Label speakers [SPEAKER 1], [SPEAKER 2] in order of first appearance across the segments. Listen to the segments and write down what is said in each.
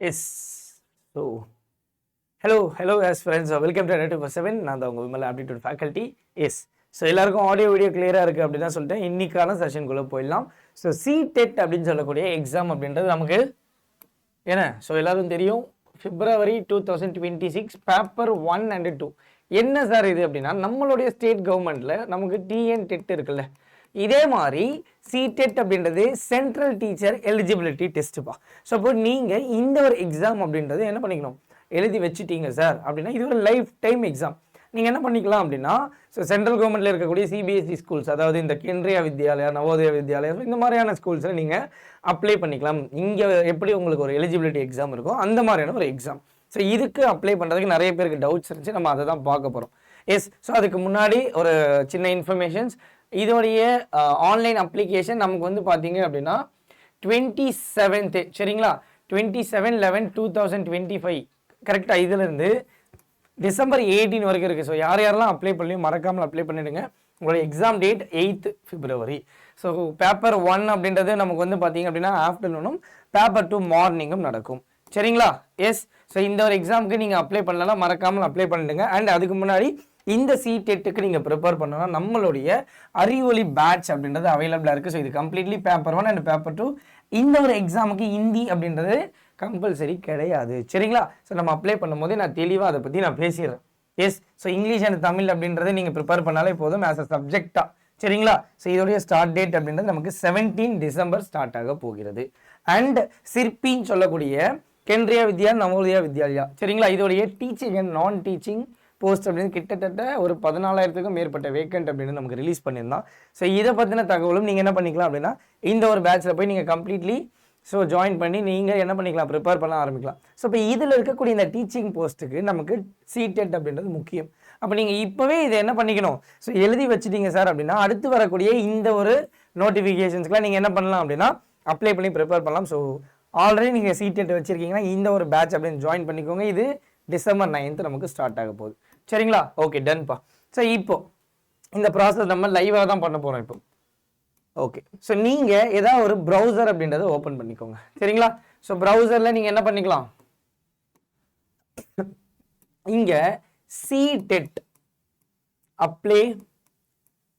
[SPEAKER 1] S. So hello yes friends, welcome to 247. நான் தான் உங்கள் Vimal aptitude faculty. Yes. So எல்லாருக்கும் ஆடியோ வீடியோ கிளியராக இருக்குது அப்படின்னு தான் சொல்லிட்டு இன்னைக்கான செஷனுக்குள்ளே போயிடலாம். ஸோ சிடெட் அப்படின்னு சொல்லக்கூடிய எக்ஸாம் அப்படின்றது நமக்கு என்ன, ஸோ எல்லாரும் தெரியும், February 2026 பேப்பர் 1 and 2. என்ன சார் இது அப்படின்னா, நம்மளுடைய ஸ்டேட் கவர்மெண்ட்டில் நமக்கு டிஎன் டெட் இருக்குல்ல, இதே மாதிரி சிடெட் அப்படின்றது சென்ட்ரல் டீச்சர் எலிஜிபிலிட்டி டெஸ்ட்டுப்பா. ஸோ அப்போ நீங்கள் இந்த ஒரு எக்ஸாம் அப்படின்றது என்ன பண்ணிக்கணும், எழுதி வச்சுட்டீங்க சார் அப்படின்னா இது ஒரு லைஃப் டைம் எக்ஸாம். நீங்கள் என்ன பண்ணிக்கலாம் அப்படின்னா, ஸோ சென்ட்ரல் கவர்மெண்ட்டில் இருக்கக்கூடிய சிபிஎஸ்சி ஸ்கூல்ஸ், அதாவது இந்த கேந்திரிய வித்யாலயா, நவோதயா வித்யாலயா, இந்த மாதிரியான ஸ்கூல்ஸில் நீங்கள் அப்ளை பண்ணிக்கலாம். இங்கே எப்படி உங்களுக்கு ஒரு எலிஜிபிலிட்டி எக்ஸாம் இருக்கோ அந்த மாதிரியான ஒரு எக்ஸாம். ஸோ இதுக்கு அப்ளை பண்ணுறதுக்கு நிறைய பேருக்கு டவுட்ஸ் இருந்துச்சு, நம்ம அதை தான் பார்க்க போகிறோம். எஸ். ஸோ அதுக்கு முன்னாடி ஒரு சின்ன இன்ஃபர்மேஷன்ஸ். இதோடைய ஆன்லைன் அப்ளிகேஷன் நமக்கு வந்து பார்த்தீங்க அப்படின்னா 27th, சரிங்களா, 27/11/2025 கரெக்டாக இதிலேருந்து December 18 வரைக்கும் இருக்குது. ஸோ யாரெல்லாம் அப்ளை பண்ணியும் மறக்காமல் அப்ளை பண்ணிவிடுங்க. உங்களோட exam date 8th February. So paper 1 அப்படின்றது நமக்கு வந்து பார்த்தீங்க அப்படின்னா ஆஃப்டர்நூனும், பேப்பர் 2 மார்னிங்கும் நடக்கும், சரிங்களா. எஸ். ஸோ இந்த ஒரு எக்ஸாமுக்கு நீங்கள் அப்ளை பண்ணலாம், மறக்காமல் அப்ளை பண்ணிடுங்க. அண்ட் அதுக்கு முன்னாடி இந்த சிடெட்டுக்கு நீங்கள் ப்ரிப்பேர் பண்ணலாம், நம்மளுடைய அறிவொளி பேட்ச் அப்படின்றது அவைலபிளாக இருக்குது. ஸோ இது கம்ப்ளீட்லி பேப்பர் 1 அண்ட் பேப்பர் 2. இந்த ஒரு எக்ஸாமுக்கு ஹிந்தி அப்படின்றது கம்பல்சரி கிடையாது, சரிங்களா. ஸோ நம்ம அப்ளை பண்ணும்போது நான் தெளிவாக அதை பற்றி நான் பேசிடுறேன். Yes. So English and Tamil அப்படின்றத நீங்கள் ப்ரிப்பேர் பண்ணாலே போதும் ஆஸ் அ சப்ஜெக்டாக, சரிங்களா. ஸோ இதோடைய ஸ்டார்ட் டேட் அப்படின்றது நமக்கு 17 December ஸ்டார்ட் ஆக போகிறது. அண்ட் சிற்பின்னு சொல்லக்கூடிய கேந்திரிய வித்யா, நவோதயா வித்யாலயா, சரிங்களா, இதோடைய டீச்சிங் அண்ட் நான் டீச்சிங் போஸ்ட் அப்படின்னு கிட்டத்தட்ட ஒரு 14,000க்கும் மேற்பட்ட வேக்கண்ட் அப்படின்னு நமக்கு ரிலீஸ் பண்ணியிருந்தான். ஸோ இதை பற்றின தகவலும் நீங்கள் என்ன பண்ணிக்கலாம் அப்படின்னா, இந்த ஒரு பேட்சில் போய் நீங்கள் கம்ப்ளீட்லி ஜாயின் பண்ணி நீங்கள் என்ன பண்ணிக்கலாம், ப்ரிப்பேர் பண்ண ஆரம்பிக்கலாம். ஸோ இப்போ இதில் இருக்கக்கூடிய இந்த டீச்சிங் போஸ்ட்டுக்கு நமக்கு சிடெட் அப்படின்றது முக்கியம். அப்போ நீங்கள் இப்போவே இதை என்ன பண்ணிக்கணும், ஸோ எழுதி வச்சுட்டீங்க சார் அப்படின்னா அடுத்து வரக்கூடிய இந்த ஒரு நோட்டிஃபிகேஷன்ஸ்க்குலாம் நீங்கள் என்ன பண்ணலாம் அப்படின்னா அப்ளை பண்ணி ப்ரிப்பேர் பண்ணலாம். ஸோ ஆல்ரெடி நீங்கள் சிடெட் வச்சுருக்கீங்கன்னா இந்த ஒரு பேட்ச் அப்படின்னு ஜாயின் பண்ணிக்கோங்க. இது December 9th நமக்கு ஸ்டார்ட் ஆக போகுது, சரிங்களா. ஓகே, டன்ப்பா. ஸோ இப்போ இந்த ப்ராசஸ் நம்ம லைவாக தான் பண்ண போகிறோம் இப்போ. ஓகே. ஸோ நீங்கள் ஏதாவது ஒரு ப்ரௌசர் அப்படின்றத ஓப்பன் பண்ணிக்கோங்க, சரிங்களா. ஸோ ப்ரௌசரில் நீங்கள் என்ன பண்ணிக்கலாம், இங்கே சிடெட் அப்ளை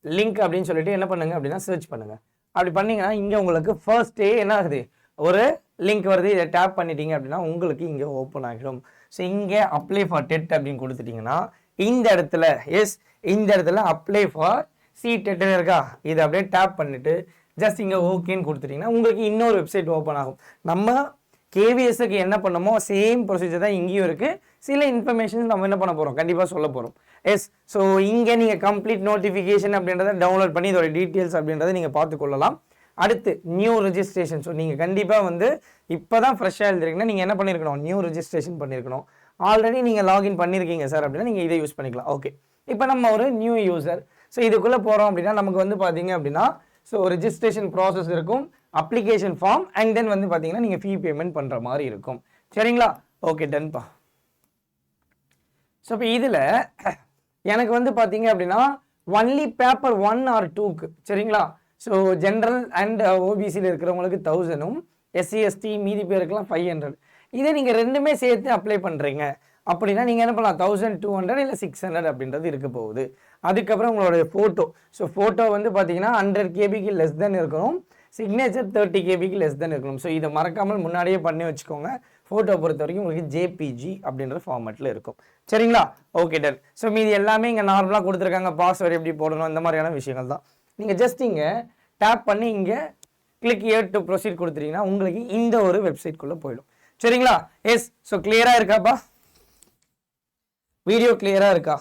[SPEAKER 1] லிங்க் அப்படின்னு சொல்லிட்டு என்ன பண்ணுங்க அப்படின்னா சர்ச் பண்ணுங்க. அப்படி பண்ணீங்கன்னா இங்கே உங்களுக்கு ஃபர்ஸ்ட் டே என்ன ஆகுது, ஒரு லிங்க் வருது. இதை டேப் பண்ணிட்டீங்க அப்படின்னா உங்களுக்கு இங்கே ஓப்பன் ஆகிடும். ஸோ இங்கே அப்ளை ஃபார் டெட் அப்படின்னு கொடுத்துட்டிங்கன்னா இந்த இடத்துல, எஸ், இந்த இடத்துல அப்ளை ஃபார் சிடெட்னு இருக்கா, இதை அப்படியே டேப் பண்ணிவிட்டு ஜஸ்ட் இங்கே ஓகேன்னு கொடுத்துட்டிங்கன்னா உங்களுக்கு இன்னொரு வெப்சைட் ஓப்பன் ஆகும். நம்ம கேவிஎஸ்க்கு என்ன பண்ணமோ சேம் ப்ரொசீஜர் தான் இங்கேயும் இருக்குது. சில இன்ஃபர்மேஷன்ஸ் நம்ம என்ன பண்ண போகிறோம், கண்டிப்பாக சொல்ல போகிறோம். எஸ். ஸோ இங்கே நீங்கள் கம்ப்ளீட் நோட்டிஃபிகேஷன் அப்படின்றத டவுன்லோட் பண்ணி இதோட டீட்டெயில்ஸ் அப்படின்றத நீங்கள் பார்த்துக்கொள்ளலாம். அடுத்து நியூ ரெஜிஸ்ட்ரேஷன். ஸோ நீங்கள் கண்டிப்பாக வந்து இப்போ தான் ஃப்ரெஷ்ஷாக எழுதிருக்கீங்கன்னா நீங்கள் என்ன பண்ணியிருக்கணும், நியூ ரெஜிஸ்ட்ரேஷன் பண்ணியிருக்கணும். ஆல்ரெடி நீங்கள் லாகின் பண்ணியிருக்கீங்க சார் அப்படின்னா நீங்கள் இதை யூஸ் பண்ணிக்கலாம். ஓகே. இப்போ நம்ம ஒரு நியூ யூசர். ஸோ இதுக்குள்ளே போகிறோம் அப்படின்னா நமக்கு வந்து பார்த்தீங்க அப்படின்னா ஸோ ரெஜிஸ்ட்ரேஷன் ப்ராசஸ் இருக்கும், அப்ளிகேஷன் ஃபார்ம், அண்ட் தென் வந்து பார்த்தீங்கன்னா நீங்கள் ஃபீ பேமெண்ட் பண்ணுற மாதிரி இருக்கும், சரிங்களா. ஓகே, டன்ப்பா. ஸோ இப்போ இதில் எனக்கு வந்து பார்த்தீங்க அப்படின்னா ஒன்லி பேப்பர் 1 or 2க்கு, சரிங்களா. ஸோ ஜென்ரல் அண்ட் ஓபிசியில் இருக்கிறவங்களுக்கு 1000ம், எஸ்சி எஸ்டி மீதி பேருக்குலாம் 500. இதே நீங்கள் ரெண்டுமே சேர்த்து அப்ளை பண்ணுறீங்க அப்படின்னா நீங்கள் என்ன பண்ணலாம், 1200 இல்லை 600 அப்படின்றது இருக்க போகுது. அதுக்கப்புறம் உங்களுடைய ஃபோட்டோ. ஸோ ஃபோட்டோ வந்து பார்த்தீங்கன்னா 100 KBக்கு லெஸ் தென் இருக்கணும், சிக்னேச்சர் 30 KBக்கு லெஸ் தென் இருக்கணும். ஸோ இதை மறக்காமல் முன்னாடியே பண்ணி வச்சுக்கோங்க. ஃபோட்டோ பொறுத்த வரைக்கும் உங்களுக்கு ஜேபிஜி அப்படின்ற ஃபார்மேட்டில் இருக்கும், சரிங்களா. Okay, ton. ஸோ மீதி எல்லாமே இங்கே நார்மலாக கொடுத்துருக்காங்க, பாஸ்வேர்டு எப்படி போடணும் இந்த மாதிரியான விஷயங்கள் தான். நீங்கள் ஜஸ்ட் இங்கே டேப் பண்ணி இங்கே கிளிக் ஹியர் டு ப்ரொசீட் கொடுத்துட்டீங்கன்னா உங்களுக்கு இந்த ஒரு வெப்சைட்குள்ளே போயிடும், சரிங்களா. எஸ். ஸோ கிளியராக இருக்காப்பா, வீடியோ கிளியராக இருக்கா?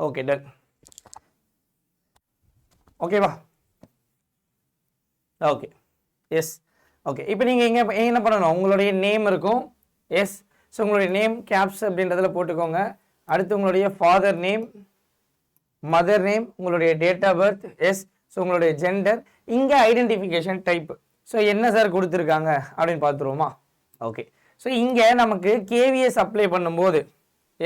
[SPEAKER 1] Okay, done. ஓகேவா? ஓகே. எஸ். ஓகே. இப்போ நீங்கள் இங்கே என்ன பண்ணணும், உங்களுடைய நேம் இருக்கும். எஸ். ஸோ உங்களுடைய நேம் கேப்ஸ் அப்படின்றதில் போட்டுக்கோங்க. அடுத்து உங்களுடைய ஃபாதர் நேம், மதர் நேம், உங்களுடைய date of birth. Yes. So உங்களுடைய ஜெண்டர், இங்கே ஐடென்டிஃபிகேஷன் டைப். ஸோ என்ன சார் கொடுத்துருக்காங்க அப்படின்னு பார்த்துருவோமா? ஓகே. ஸோ இங்கே நமக்கு கேவிஎஸ் அப்ளை பண்ணும்போது,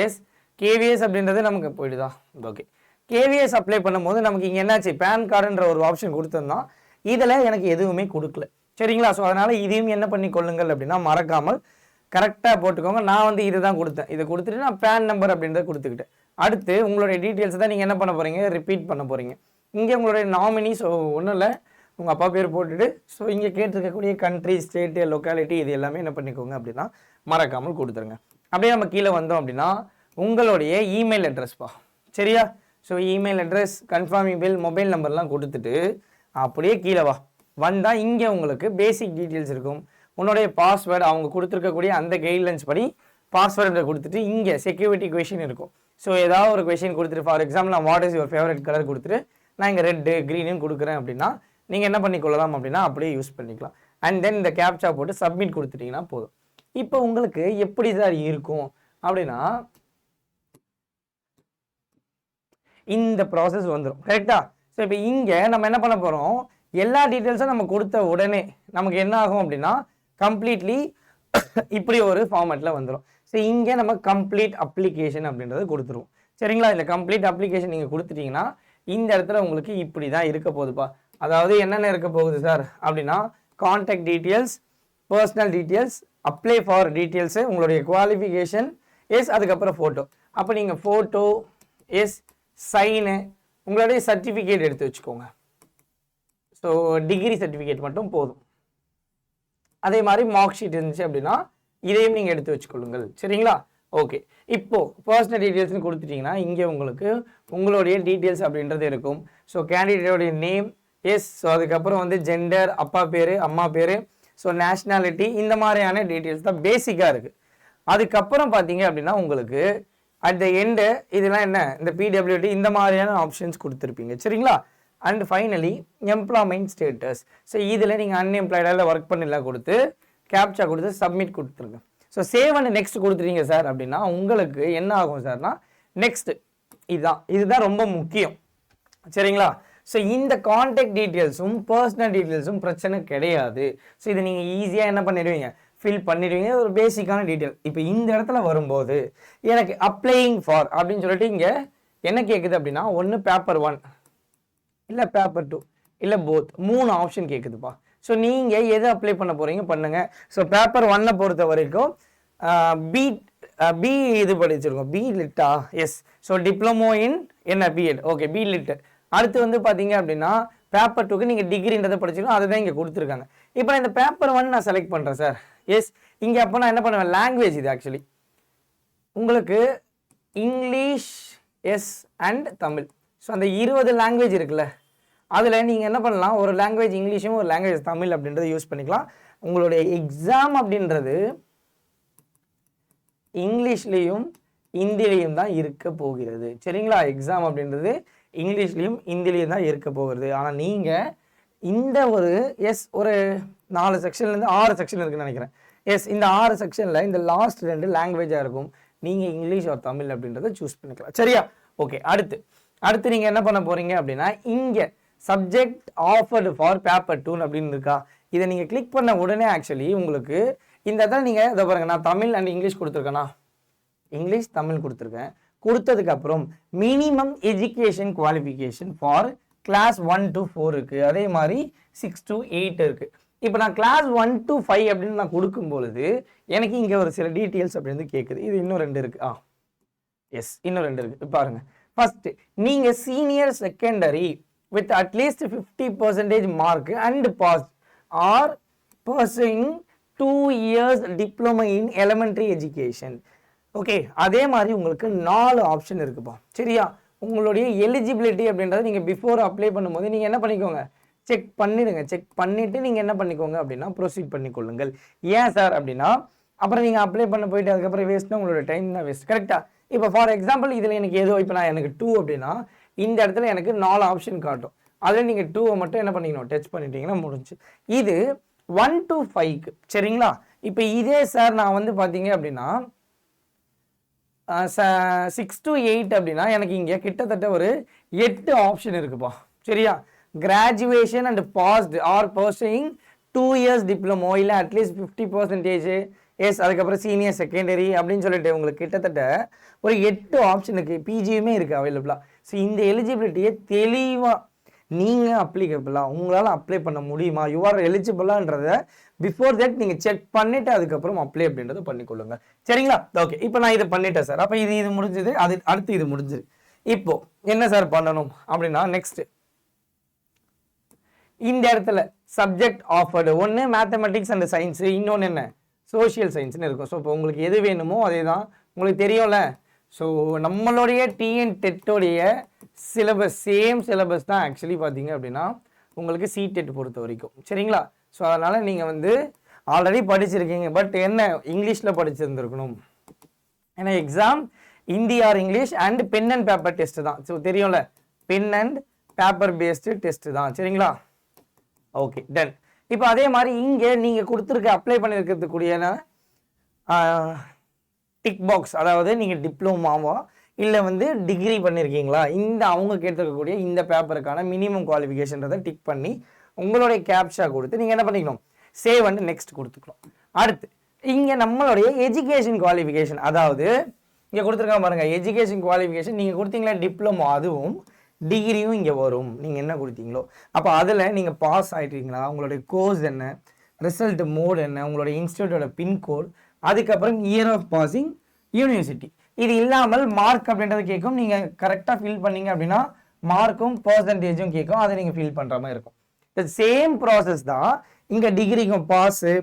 [SPEAKER 1] எஸ், கேவிஎஸ் அப்படின்றது நமக்கு போயிடுதா? ஓகே. கேவிஎஸ் அப்ளை பண்ணும்போது நமக்கு இங்கே என்னாச்சு, பேன் கார்டுன்ற ஒரு ஆப்ஷன் கொடுத்துருந்தோம், இதில் எனக்கு எதுவுமே கொடுக்கல. சரிங்களா? ஸோ அதனால் இதையும் என்ன பண்ணி கொள்ளுங்கள் அப்படின்னா மறக்காமல் கரெக்டாக போட்டுக்கோங்க. நான் வந்து இது தான் கொடுத்தேன், இதை கொடுத்துட்டு நான் பேன் நம்பர் அப்படின்றத கொடுத்துக்கிட்டேன். அடுத்து உங்களுடைய டீட்டெயில்ஸ் தான் நீங்கள் என்ன பண்ண போகிறீங்க, ரிப்பீட் பண்ண போகிறீங்க. இங்கே உங்களுடைய நாமினி, ஸோ ஒன்றும் இல்லை, உங்கள் அப்பா பேர் போட்டுட்டு ஸோ இங்கே கேட்டிருக்கக்கூடிய கண்ட்ரி, ஸ்டேட்டு, லொக்காலிட்டி இது எல்லாமே என்ன பண்ணிக்கோங்க அப்படின்னா மறக்காமல் கொடுத்துருங்க. அப்படியே நம்ம கீழே வந்தோம் அப்படின்னா உங்களுடைய இமெயில் அட்ரஸ்ப்பா. சரியா? So email address, conforming bill, mobile நம்பர்லாம் கொடுத்துட்டு அப்படியே கீழே வந்தால் இங்கே உங்களுக்கு பேசிக் டீட்டெயில்ஸ் இருக்கும். உன்னுடைய பாஸ்வேர்டு அவங்க கொடுத்துருக்கக்கூடிய அந்த கைட்லைன்ஸ் படி பாஸ்வேர்டு கொடுத்துட்டு இங்கே செக்யூரிட்டி கொஷின் இருக்கும். ஸோ ஏதாவது ஒரு கொஷின் கொடுத்துட்டு, ஃபார் எக்ஸாம்பிள் நான் what is your favourite colour கொடுத்துட்டு நான் இங்கே ரெட்டு க்ரீனுன்னு கொடுக்குறேன் அப்படின்னா நீங்கள் என்ன பண்ணிக்கொள்ளலாம் அப்படின்னா அப்படியே யூஸ் பண்ணிக்கலாம். அண்ட் தென் இந்த கேப்சா போட்டு சப்மிட் கொடுத்துட்டிங்கன்னா போதும். இப்போ உங்களுக்கு எப்படி சார் இருக்கும் அப்படின்னா இந்த ப்ராசஸ் வந்துடும். கரெக்டாக? ஸோ இப்போ இங்கே நம்ம என்ன பண்ண போகிறோம், எல்லா டீட்டெயில்ஸும் நம்ம கொடுத்த உடனே நமக்கு என்ன ஆகும் அப்படின்னா கம்ப்ளீட்லி இப்படி ஒரு ஃபார்மேட்டில் வந்துடும். ஸோ இங்கே நம்ம கம்ப்ளீட் அப்ளிகேஷன் அப்படின்றத கொடுத்துருவோம். சரிங்களா? இல்லை கம்ப்ளீட் அப்ளிகேஷன் நீங்கள் கொடுத்துட்டிங்கன்னா இந்த இடத்துல உங்களுக்கு இப்படி தான் இருக்க போகுதுப்பா. அதாவது என்னென்ன இருக்க போகுது சார் அப்படின்னா contact details, personal details, apply for details, உங்களுடைய குவாலிஃபிகேஷன் எஸ், அதுக்கப்புறம் ஃபோட்டோ. அப்போ நீங்கள் ஃபோட்டோ எஸ், சைனு, உங்களுடைய சர்டிஃபிகேட் எடுத்து வச்சுக்கோங்க. ஸோ டிகிரி சர்டிஃபிகேட் மட்டும் போதும். அதே மாதிரி மார்க் ஷீட் இருந்துச்சு அப்படின்னா இதையும் நீங்கள் எடுத்து வச்சுக்கொள்ளுங்கள். சரிங்களா? ஓகே. இப்போது பர்சனல் டீட்டெயில்ஸ்னு கொடுத்துட்டிங்கன்னா இங்கே உங்களுக்கு உங்களுடைய டீட்டெயில்ஸ் அப்படின்றது இருக்கும். ஸோ கேண்டிடேட்டோடைய நேம் எஸ், ஸோ அதுக்கப்புறம் வந்து ஜெண்டர், அப்பா பேர், அம்மா பேர், ஸோ நேஷ்னாலிட்டி, இந்த மாதிரியான டீட்டெயில்ஸ் தான் பேசிக்காக இருக்குது. அதுக்கப்புறம் பார்த்தீங்க அப்படின்னா உங்களுக்கு அட் த எண்டு இதெல்லாம் என்ன, இந்த பிடபிள்யூடி இந்த மாதிரியான ஆப்ஷன்ஸ் கொடுத்துருப்பீங்க. சரிங்களா? And finally employment status. So இதில் நீங்கள் அன்எம்ப்ளாய்டாக ஒர்க் பண்ணலாம் கொடுத்து கேப்சா கொடுத்து சப்மிட் கொடுத்துருங்க. ஸோ சேவ் அண்ட் நெக்ஸ்ட் கொடுத்துட்டீங்க சார் அப்படின்னா உங்களுக்கு என்ன ஆகும் சார்னா நெக்ஸ்ட் இதுதான் ரொம்ப முக்கியம். சரிங்களா? ஸோ இந்த கான்டாக்ட் டீட்டெயில்ஸும் பர்சனல் டீட்டெயில்ஸும் பிரச்சனை கிடையாது. ஸோ இதை நீங்கள் ஈஸியாக என்ன பண்ணிடுவீங்க, ஃபில் பண்ணிடுவீங்க. ஒரு பேசிக்கான டீட்டெயில். இப்போ இந்த இடத்துல வரும்போது எனக்கு அப்ளையிங் ஃபார் அப்படின்னு சொல்லிட்டு இங்கே என்ன கேட்குது அப்படின்னா ஒன்று பேப்பர் 1 இல்லை பேப்பர் 2 இல்லை போத், 3 ஆப்ஷன் கேட்குதுப்பா. ஸோ நீங்கள் எது அப்ளை பண்ண போகிறீங்க பண்ணுங்கள். ஸோ பேப்பர் 1 பொறுத்த வரைக்கும் பி இது படிச்சிருக்கோம், பி லிட்டா எஸ். ஸோ டிப்ளமோ இன் என்ன பிஎட், ஓகே பி லிட். அடுத்து வந்து பார்த்தீங்க அப்படின்னா பேப்பர் 2க்கு நீங்கள் டிகிரின்றதை படிச்சிருக்கோம், அதை தான் இங்கே கொடுத்துருக்காங்க. இப்போ நான் இந்த பேப்பர் 1 நான் செலக்ட் பண்ணுறேன் சார் எஸ். இங்கே அப்போ நான் என்ன பண்ணுவேன், லாங்குவேஜ் இது ஆக்சுவலி உங்களுக்கு English yes and Tamil. So அந்த 20 லாங்குவேஜ் இருக்குல்ல, அதில் நீங்கள் என்ன பண்ணலாம், ஒரு லாங்குவேஜ் இங்கிலீஷும் ஒரு லாங்குவேஜ் தமிழ் அப்படின்றத யூஸ் பண்ணிக்கலாம். உங்களுடைய எக்ஸாம் அப்படின்றது இங்கிலீஷ்லேயும் இந்திலையும் தான் இருக்க போகிறது. சரிங்களா? எக்ஸாம் அப்படின்றது இங்கிலீஷ்லேயும் இந்திலையும் தான் இருக்க போகிறது. ஆனால் நீங்கள் இந்த ஒரு எஸ் ஒரு 4 செக்ஷன்லேருந்து 6 செக்ஷன் இருக்குன்னு நினைக்கிறேன். எஸ், இந்த 6 செக்ஷனில் இந்த லாஸ்ட் 2 லாங்குவேஜாக இருக்கும். நீங்கள் இங்கிலீஷ் ஒரு தமிழ் அப்படின்றத சூஸ் பண்ணிக்கலாம். சரியா? ஓகே. அடுத்து நீங்கள் என்ன பண்ண போகிறீங்க அப்படின்னா இங்கே சப்ஜெக்ட் ஆஃபர்டு ஃபார் பேப்பர் 2 அப்படின்னு இருக்கா, இதை நீங்கள் கிளிக் பண்ண உடனே ஆக்சுவலி உங்களுக்கு இந்த இடத்துல நீங்கள் இதை பாருங்கள், நான் தமிழ் அண்ட் இங்கிலீஷ் கொடுத்துருக்கேன்னா இங்கிலீஷ் தமிழ் கொடுத்துருக்கேன். கொடுத்ததுக்கப்புறம் minimum education qualification for class 1 to 4 இருக்குது, அதே மாதிரி 6 to 8 இருக்குது. இப்போ நான் கிளாஸ் 1 to 5 அப்படின்னு நான் கொடுக்கும் பொழுது எனக்கு இங்கே ஒரு சில டீட்டெயில்ஸ் அப்படின்னு கேட்குது. இது இன்னும் 2 இருக்குது. எஸ், இன்னும் 2 இருக்குது. பாருங்கள், ஃபஸ்ட்டு நீங்கள் senior secondary with at least 50% mark and passed or pursuing 2 years diploma in elementary education. Okay, அதே மாதிரி உங்களுக்கு 4 ஆப்ஷன் இருக்குப்பா. சரியா? உங்களுடைய எலிஜிபிலிட்டி அப்படின்றத நீங்கள் பிஃபோர் அப்ளை பண்ணும்போது நீங்கள் என்ன பண்ணிக்கோங்க, செக் பண்ணிடுங்க. செக் பண்ணிவிட்டு நீங்கள் என்ன பண்ணிக்கோங்க அப்படின்னா ப்ரொசீட் பண்ணிக்கொள்ளுங்கள். ஏன் சார் அப்படின்னா அப்புறம் நீங்கள் அப்ளை பண்ண போயிட்டு அதுக்கப்புறம் வேஸ்ட்னா உங்களோட டைம் தான் வேஸ்ட். கரெக்டாக? இப்போ ஃபார் எக்ஸாம்பிள் இதில் எனக்கு ஏதோ இப்போ நான் எனக்கு 2 அப்படின்னா இந்த இடத்துல எனக்கு 4 ஆப்ஷன் காட்டும். அதில் நீங்கள் 2 மட்டும் என்ன பண்ணிக்கணும், டச் பண்ணிட்டீங்கன்னா முடிஞ்சு. இது 1 to 5க்கு. சரிங்களா? இப்போ இதே சார் நான் வந்து பார்த்தீங்க அப்படின்னா 6 to 8 அப்படின்னா எனக்கு இங்கே கிட்டத்தட்ட ஒரு 8 ஆப்ஷன் இருக்குப்பா. சரியா? Graduation and passed or pursuing 2 years diploma இல்லை அட்லீஸ்ட் 50% எஸ், அதுக்கப்புறம் சீனியர் செகண்டரி அப்படின்னு சொல்லிட்டு உங்களுக்கு கிட்டத்தட்ட ஒரு 8 ஆப்ஷன் இருக்குது. பிஜியுமே இருக்குது அவைலபிளாக. ஸோ இந்த எலிஜிபிலிட்டியை தெளிவாக நீங்கள் அப்ளிகபிளாக உங்களால் அப்ளை பண்ண முடியுமா, யூ ஆர் எலிஜிபிளான்றதை பிஃபோர் தட் நீங்கள் செக் பண்ணிவிட்டு அதுக்கப்புறம் அப்ளை அப்படின்றத பண்ணிக்கொள்ளுங்க. சரிங்களா? ஓகே, இப்போ நான் இதை பண்ணிட்டேன் சார். அப்போ இது முடிஞ்சது, அது அடுத்து இது முடிஞ்சது. இப்போ என்ன சார் பண்ணணும் அப்படின்னா, நெக்ஸ்ட் இந்த இடத்துல சப்ஜெக்ட் ஆஃபர்டு ஒன்று மேத்தமெட்டிக்ஸ் அண்ட் சயின்ஸு, இன்னொன்று என்ன சோஷியல் சயின்ஸ்னு இருக்கும். ஸோ இப்போ உங்களுக்கு எது வேணுமோ அதே தான் உங்களுக்கு தெரியும்ல. ஸோ நம்மளுடைய டிஎன் டெட்டோடைய சிலபஸ் சேம் சிலபஸ் தான் ஆக்சுவலி பார்த்தீங்க அப்படின்னா உங்களுக்கு சிடெட் பொறுத்த வரைக்கும். சரிங்களா? ஸோ அதனால் நீங்கள் வந்து ஆல்ரெடி படிச்சிருக்கீங்க, பட் என்ன இங்கிலீஷில் படிச்சிருந்துருக்கணும். ஏன்னா exam Hindi or English and pen and paper test தான். ஸோ தெரியும்ல, pen and paper based test தான். சரிங்களா? Okay, done. இப்போ அதே மாதிரி இங்கே நீங்கள் கொடுத்துருக்க அப்ளை பண்ணியிருக்கிறதுக்கூடிய டிக் பாக்ஸ், அதாவது நீங்கள் டிப்ளமாவா இல்லை வந்து டிகிரி பண்ணியிருக்கீங்களா, இந்த அவங்க கேட்டிருக்கக்கூடிய இந்த பேப்பருக்கான மினிமம் குவாலிஃபிகேஷன்றதை டிக் பண்ணி உங்களுடைய கேப்ஷா கொடுத்து நீங்கள் என்ன பண்ணிக்கணும், சேவ் அண்ட் நெக்ஸ்ட் கொடுத்துக்கணும். அடுத்து இங்கே நம்மளுடைய எஜுகேஷன் குவாலிஃபிகேஷன், அதாவது இங்கே கொடுத்துருக்காங்க பாருங்கள், எஜுகேஷன் குவாலிஃபிகேஷன் நீங்கள் கொடுத்தீங்களா டிப்ளமோ, அதுவும் டிகிரியும் இங்கே வரும் நீங்கள் என்ன கொடுத்தீங்களோ. அப்போ அதில் நீங்கள் பாஸ் ஆகிட்டீங்களா, உங்களுடைய கோர்ஸ் என்ன, ரிசல்ட் மோட் என்ன, உங்களுடைய இன்ஸ்டியூட்டோட பின்கோட், அதுக்கப்புறம் இயர் ஆஃப் பாசிங், யூனிவர்சிட்டி. இது இல்லாமல் மார்க் அப்படின்றது கேட்கும். நீங்கள் கரெக்டாக ஃபில் பண்ணீங்க அப்படின்னா மார்க்கும் பர்சன்டேஜும் கேட்கும், அதை நீங்கள் ஃபில் பண்ணுற மாதிரி இருக்கும். சேம் ப்ராசஸ் தான் இங்கே டிகிரிக்கும் pass,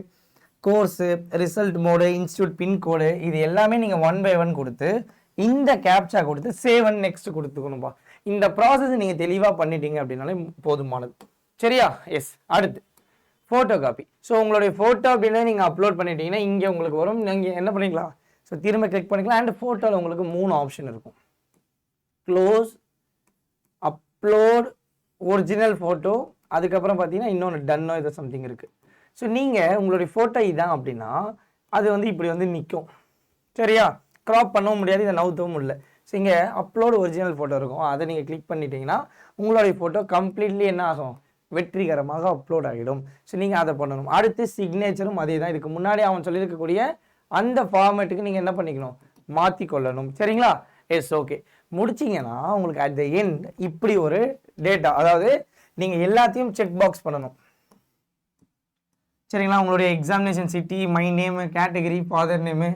[SPEAKER 1] course, result mode, institute pincode, இது எல்லாமே நீங்கள் 1 by 1 கொடுத்து இந்த கேப்சா கொடுத்து சேவ் அண்ட் நெக்ஸ்ட் கொடுத்துக்கணும்பா. இந்த ப்ராசஸ் நீங்கள் தெளிவாக பண்ணிட்டீங்க அப்படின்னாலே போதுமானது. சரியா? எஸ். அடுத்து ஃபோட்டோ காப்பி. ஸோ உங்களுடைய ஃபோட்டோ அப்படின்னு நீங்கள் அப்லோட் பண்ணிட்டீங்கன்னா இங்கே உங்களுக்கு வரும். நீங்கள் என்ன பண்ணிக்கலாம், ஸோ திரும்ப கிளிக் பண்ணிக்கலாம். அண்ட் ஃபோட்டோவில் உங்களுக்கு 3 ஆப்ஷன் இருக்கும். க்ளோஸ், அப்லோட், ஒரிஜினல் ஃபோட்டோ, அதுக்கப்புறம் பார்த்தீங்கன்னா இன்னொன்று டன்னோ ஏதோ சம்திங் இருக்குது. ஸோ நீங்கள் உங்களுடைய ஃபோட்டோ இதான் அப்படின்னா அது வந்து இப்படி வந்து நிற்கும். சரியா? க்ராப் பண்ணவும் முடியாது, இதை நவுத்தவும் இல்லை. ஸோ இங்கே அப்லோடு ஒரிஜினல் ஃபோட்டோ இருக்கும், அதை நீங்கள் கிளிக் பண்ணிட்டீங்கன்னா உங்களுடைய ஃபோட்டோ கம்ப்ளீட்லி என்ன ஆகும், வெற்றிகரமாக அப்லோட் ஆகிடும். ஸோ நீங்கள் அதை பண்ணணும். அடுத்து சிக்னேச்சரும் அதே தான். இதுக்கு முன்னாடி அவன் சொல்லியிருக்கக்கூடிய அந்த ஃபார்மேட்டுக்கு நீங்கள் என்ன பண்ணிக்கணும், மாற்றி கொள்ளணும். சரிங்களா? எஸ். ஓகே, முடிச்சிங்கன்னா உங்களுக்கு அட் த எண்ட் இப்படி ஒரு டேட்டா, அதாவது நீங்கள் எல்லாத்தையும் செக் பாக்ஸ் பண்ணணும். சரிங்களா? உங்களுடைய examination city, my name, category, father name,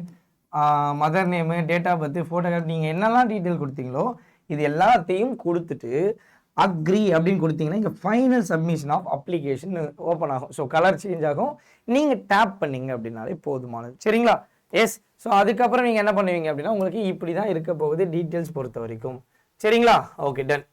[SPEAKER 1] mother name, date of birth, photograph, நீங்கள் என்னெல்லாம் டீட்டெயில் கொடுத்தீங்களோ இது எல்லாத்தையும் கொடுத்துட்டு அக்ரி அப்படின்னு கொடுத்தீங்கன்னா இங்கே final submission of application open ஆகும். ஸோ கலர் சேஞ்ச் ஆகும், நீங்கள் டேப் பண்ணீங்க அப்படின்னாலே போதுமானது. சரிங்களா? எஸ். ஸோ அதுக்கப்புறம் நீங்கள் என்ன பண்ணுவீங்க அப்படின்னா உங்களுக்கு இப்படி தான் இருக்க போகுது டீட்டெயில்ஸ் பொறுத்த வரைக்கும். சரிங்களா? Okay, done.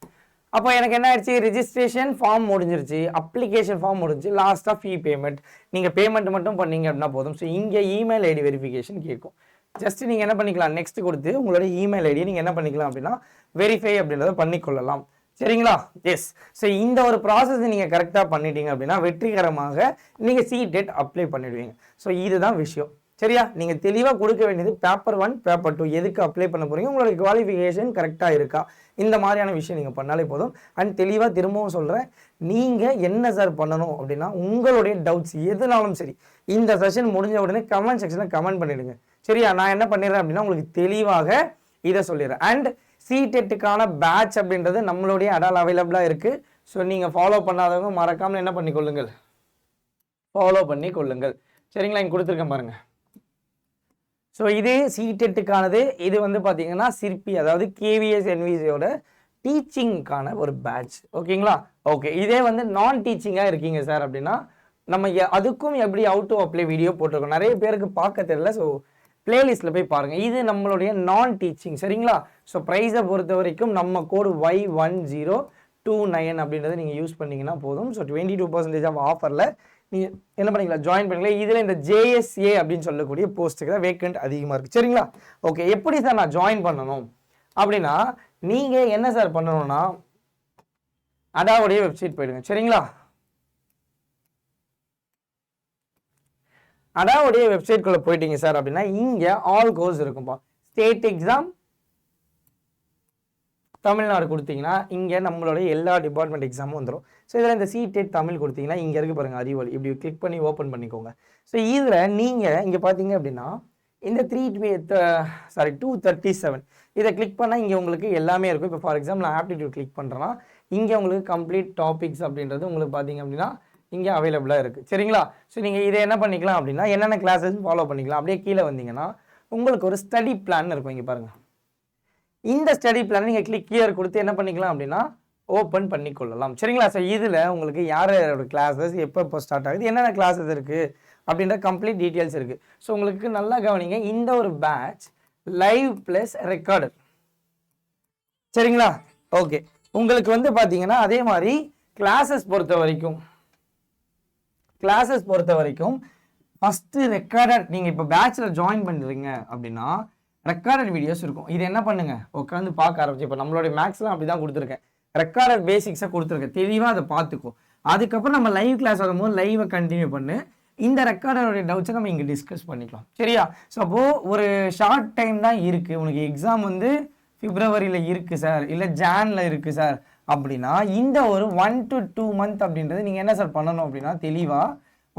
[SPEAKER 1] அப்போ எனக்கு என்ன ஆயிடுச்சு, ரிஜிஸ்ட்ரேஷன் ஃபார்ம் முடிஞ்சிருச்சு, அப்ளிகேஷன் ஃபார்ம் முடிஞ்சு, லாஸ்ட்டாக ஃபீ பேமெண்ட். நீங்கள் பேமெண்ட் மட்டும் பண்ணீங்க அப்படின்னா போதும். ஸோ இங்கே இமெயில் ஐடி வெரிஃபிகேஷன் கேட்கும். ஜஸ்ட் நீங்கள் என்ன பண்ணிக்கலாம், நெக்ஸ்ட் கொடுத்து உங்களுடைய இமெயில் ஐடியை நீங்கள் என்ன பண்ணிக்கலாம் அப்படின்னா வெரிஃபை அப்படின்றத பண்ணிக்கொள்ளலாம். சரிங்களா? எஸ். ஸோ இந்த ஒரு ப்ராசஸ் நீங்கள் கரெக்டாக பண்ணிட்டீங்க அப்படின்னா வெற்றிகரமாக நீங்கள் சிடெட் அப்ளை பண்ணிடுவீங்க. ஸோ இதுதான் விஷயம். சரியா? நீங்கள் தெளிவாக கொடுக்க வேண்டியது பேப்பர் 1, பேப்பர் 2 எதுக்கு அப்ளை பண்ண போகிறீங்க, உங்களுடைய குவாலிஃபிகேஷன் கரெக்டாக இருக்கா, இந்த மாதிரியான விஷயம் நீங்கள் பண்ணாலே போதும். அண்ட் தெளிவாக திரும்பவும் சொல்கிறேன், நீங்கள் என்ன சார் பண்ணணும் அப்படின்னா உங்களுடைய டவுட்ஸ் எதுனாலும் சரி இந்த செஷன் முடிஞ்ச உடனே கமெண்ட் செக்ஷனில் கமெண்ட் பண்ணிவிடுங்க. சரியா? நான் என்ன பண்ணிடுறேன் அப்படின்னா உங்களுக்கு தெளிவாக இதை சொல்லிடுறேன். அண்ட் சிடெட்டுக்கான பேட்ச் அப்படின்றது நம்மளுடைய அடால் அவைலபிளாக இருக்குது. ஸோ நீங்கள் ஃபாலோ பண்ணாதவங்க மறக்காமல் என்ன பண்ணிக்கொள்ளுங்கள், ஃபாலோ பண்ணி கொள்ளுங்கள். சரிங்களா? இங்கே கொடுத்துருக்கேன் பாருங்கள். ஸோ இது சிடெட்டுக்கானது. இது வந்து பார்த்தீங்கன்னா சிற்பி, அதாவது கேவிஎஸ் என்விசியோட டீச்சிங்க்கான ஒரு பேட்ச். ஓகேங்களா? ஓகே, இதே வந்து நான் டீச்சிங்காக இருக்கீங்க சார் அப்படின்னா நம்ம அதுக்கும் எப்படி அவுட் டு அப்ளை வீடியோ போட்டிருக்கோம், நிறைய பேருக்கு பார்க்க தெரியல. ஸோ பிளேலிஸ்ட்டில் போய் பாருங்கள். இது நம்மளுடைய நான் டீச்சிங். சரிங்களா? ஸோ ப்ரைஸை பொறுத்த வரைக்கும் நம்ம கோடு Y1029 அப்படின்றத நீங்கள் யூஸ் பண்ணிங்கன்னா போதும். ஸோ 22% ஆஃப் ஆஃபரில் நீங்கள் என்ன பண்ணிக்கலாம், ஜாயின் பண்ணிக்கலாம். இதில் இந்த JSA அப்படின்னு சொல்லக்கூடிய போஸ்ட்டுக்கு தான் வேக்கண்ட் அதிகமாக இருக்குது. சரிங்களா? ஓகே, எப்படி சார் நான் ஜாயின் பண்ணணும் அப்படின்னா நீங்கள் என்ன சார் பண்ணணும்னா அடாவுடைய வெப்சைட் போயிடுங்க. சரிங்களா? அடாவுடைய வெப்சைட்குள்ளே போயிட்டீங்க சார் அப்படின்னா இங்கே ஆல் கோர்ஸ் இருக்கும்பா. ஸ்டேட் எக்ஸாம் தமிழ்நாடு கொடுத்தீங்கன்னா இங்கே நம்மளுடைய எல்லா டிபார்ட்மெண்ட் எக்ஸாமும் வந்துடும். ஸோ இதில் இந்த சிடெட் தமிழ் கொடுத்தீங்கன்னா இங்கே இருக்குது பாருங்கள் அறிவொளி, இப்படி கிளிக் பண்ணி ஓப்பன் பண்ணிக்கோங்க. ஸோ இதில் நீங்கள் இங்கே பார்த்தீங்க அப்படின்னா இந்த 237 இதை கிளிக் பண்ணால் இங்கே உங்களுக்கு எல்லாமே இருக்கும். இப்போ ஃபார் எக்ஸாம்பிள் நான் ஆப்டிடியூட் கிளிக் பண்ணுறேன்னா இங்கே உங்களுக்கு கம்ப்ளீட் டாபிக்ஸ் அப்படின்றது உங்களுக்கு பார்த்தீங்க அப்படின்னா இங்கே அவைலபிளாக இருக்குது. சரிங்களா? ஸோ நீங்கள் இதை என்ன பண்ணிக்கலாம் அப்படின்னா என்னென்ன கிளாஸஸ் ஃபாலோ பண்ணிக்கலாம். அப்படியே கீழே வந்தீங்கன்னா உங்களுக்கு ஒரு ஸ்டடி பிளான் இருக்கும். இங்கே பாருங்கள், இந்த ஸ்டடி பிளான் நீங்கள் கிளிக் கியர் கொடுத்து என்ன பண்ணிக்கலாம் அப்படின்னா ஓப்பன் பண்ணிக்கொள்ளலாம். சரிங்களா? ஸோ இதில் உங்களுக்கு யாரோட கிளாஸஸ் எப்போ ஸ்டார்ட் ஆகுது, என்னென்ன கிளாஸஸ் இருக்குது அப்படின்ற கம்ப்ளீட் டீட்டெயில்ஸ் இருக்குது. ஸோ உங்களுக்கு நல்லா கவனிங்க, இந்த ஒரு பேட்ச் லைவ் ப்ளஸ் ரெக்கார்டர். சரிங்களா? ஓகே, உங்களுக்கு வந்து பார்த்தீங்கன்னா அதே மாதிரி கிளாஸஸ் பொறுத்த வரைக்கும் ஃபஸ்ட்டு ரெக்கார்டட், நீங்கள் இப்போ பேட்சில் ஜாயின் பண்ணுறீங்க அப்படின்னா ரெக்கார்டட் வீடியோஸ் இருக்கும். இது என்ன பண்ணுங்க, உட்காந்து பார்க்க ஆரம்பிச்சு. இப்போ நம்மளுடைய மேக்ஸ்லாம் அப்படி தான் கொடுத்துருக்கேன், ரெக்கார்டட் பேசிக்ஸை கொடுத்துருக்கேன், தெளிவாக அதை பார்த்துக்கும். அதுக்கப்புறம் நம்ம லைவ் கிளாஸ் வரும்போது லைவை கண்டினியூ பண்ணு, இந்த ரெக்கார்டோடைய டவுட்ஸை நம்ம இங்கே டிஸ்கஸ் பண்ணிக்கலாம். சரியா? ஸோ அப்போது ஒரு ஷார்ட் டைம் தான் இருக்குது, உனக்கு எக்ஸாம் வந்து பிப்ரவரியில் இருக்குது சார், இல்லை ஜானில் இருக்குது சார் அப்படின்னா இந்த ஒரு 1 to 2 month அப்படின்றது நீங்கள் என்ன சார் பண்ணணும் அப்படின்னா தெளிவாக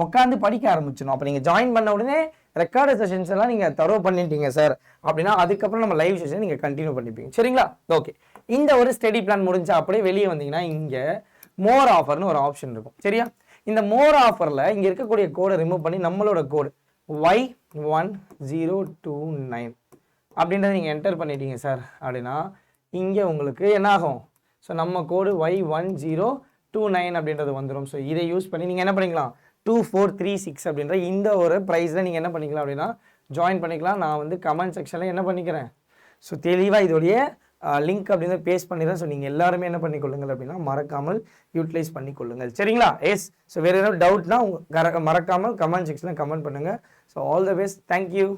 [SPEAKER 1] உட்காந்து படிக்க ஆரம்பிச்சிடணும். அப்போ நீங்கள் ஜாயின் பண்ண உடனே ரெக்கார்டு செஷன்ஸ் எல்லாம் நீங்கள் தரோ பண்ணிட்டீங்க சார் அப்படின்னா அதுக்கப்புறம் நம்ம லைவ் செஷன் நீங்கள் கண்டினியூ பண்ணிப்பீங்க. சரிங்களா? ஓகே, இந்த ஒரு ஸ்டடி பிளான் முடிஞ்சா அப்படியே வெளியே வந்தீங்கன்னா இங்கே மோர் ஆஃபர்னு ஒரு ஆப்ஷன் இருக்கும். சரியா? இந்த மோர் ஆஃபரில் இங்கே இருக்கக்கூடிய கோடை ரிமூவ் பண்ணி நம்மளோட கோடு Y1029 அப்படின்றத நீங்கள் என்டர் பண்ணிட்டீங்க சார் அப்படின்னா இங்கே உங்களுக்கு என்ன ஆகும், ஸோ நம்ம கோடு Y1029 அப்படின்றது வந்துடும். ஸோ இதை யூஸ் பண்ணி நீங்கள் என்ன பண்ணிக்கலாம், 2436 அப்படின்ற இந்த ஒரு ப்ரைஸில் நீங்கள் என்ன பண்ணிக்கலாம் அப்படின்னா ஜாயின் பண்ணிக்கலாம். நான் வந்து கமெண்ட் செக்ஷனில் என்ன பண்ணிக்கிறேன், ஸோ தெளிவாக இதோடைய லிங்க் அப்படின்றத பேஸ்ட் பண்ணிடுறேன். ஸோ நீங்கள் எல்லாருமே என்ன பண்ணிக்கொள்ளுங்கள் அப்படின்னா மறக்காமல் யூட்டிலைஸ் பண்ணிக்கொள்ளுங்கள். சரிங்களா? எஸ். ஸோ வேறு ஏதாவது டவுட்னா மறக்காமல் கமெண்ட் செக்ஷனில் கமெண்ட் பண்ணுங்கள். So all the best. Thank you.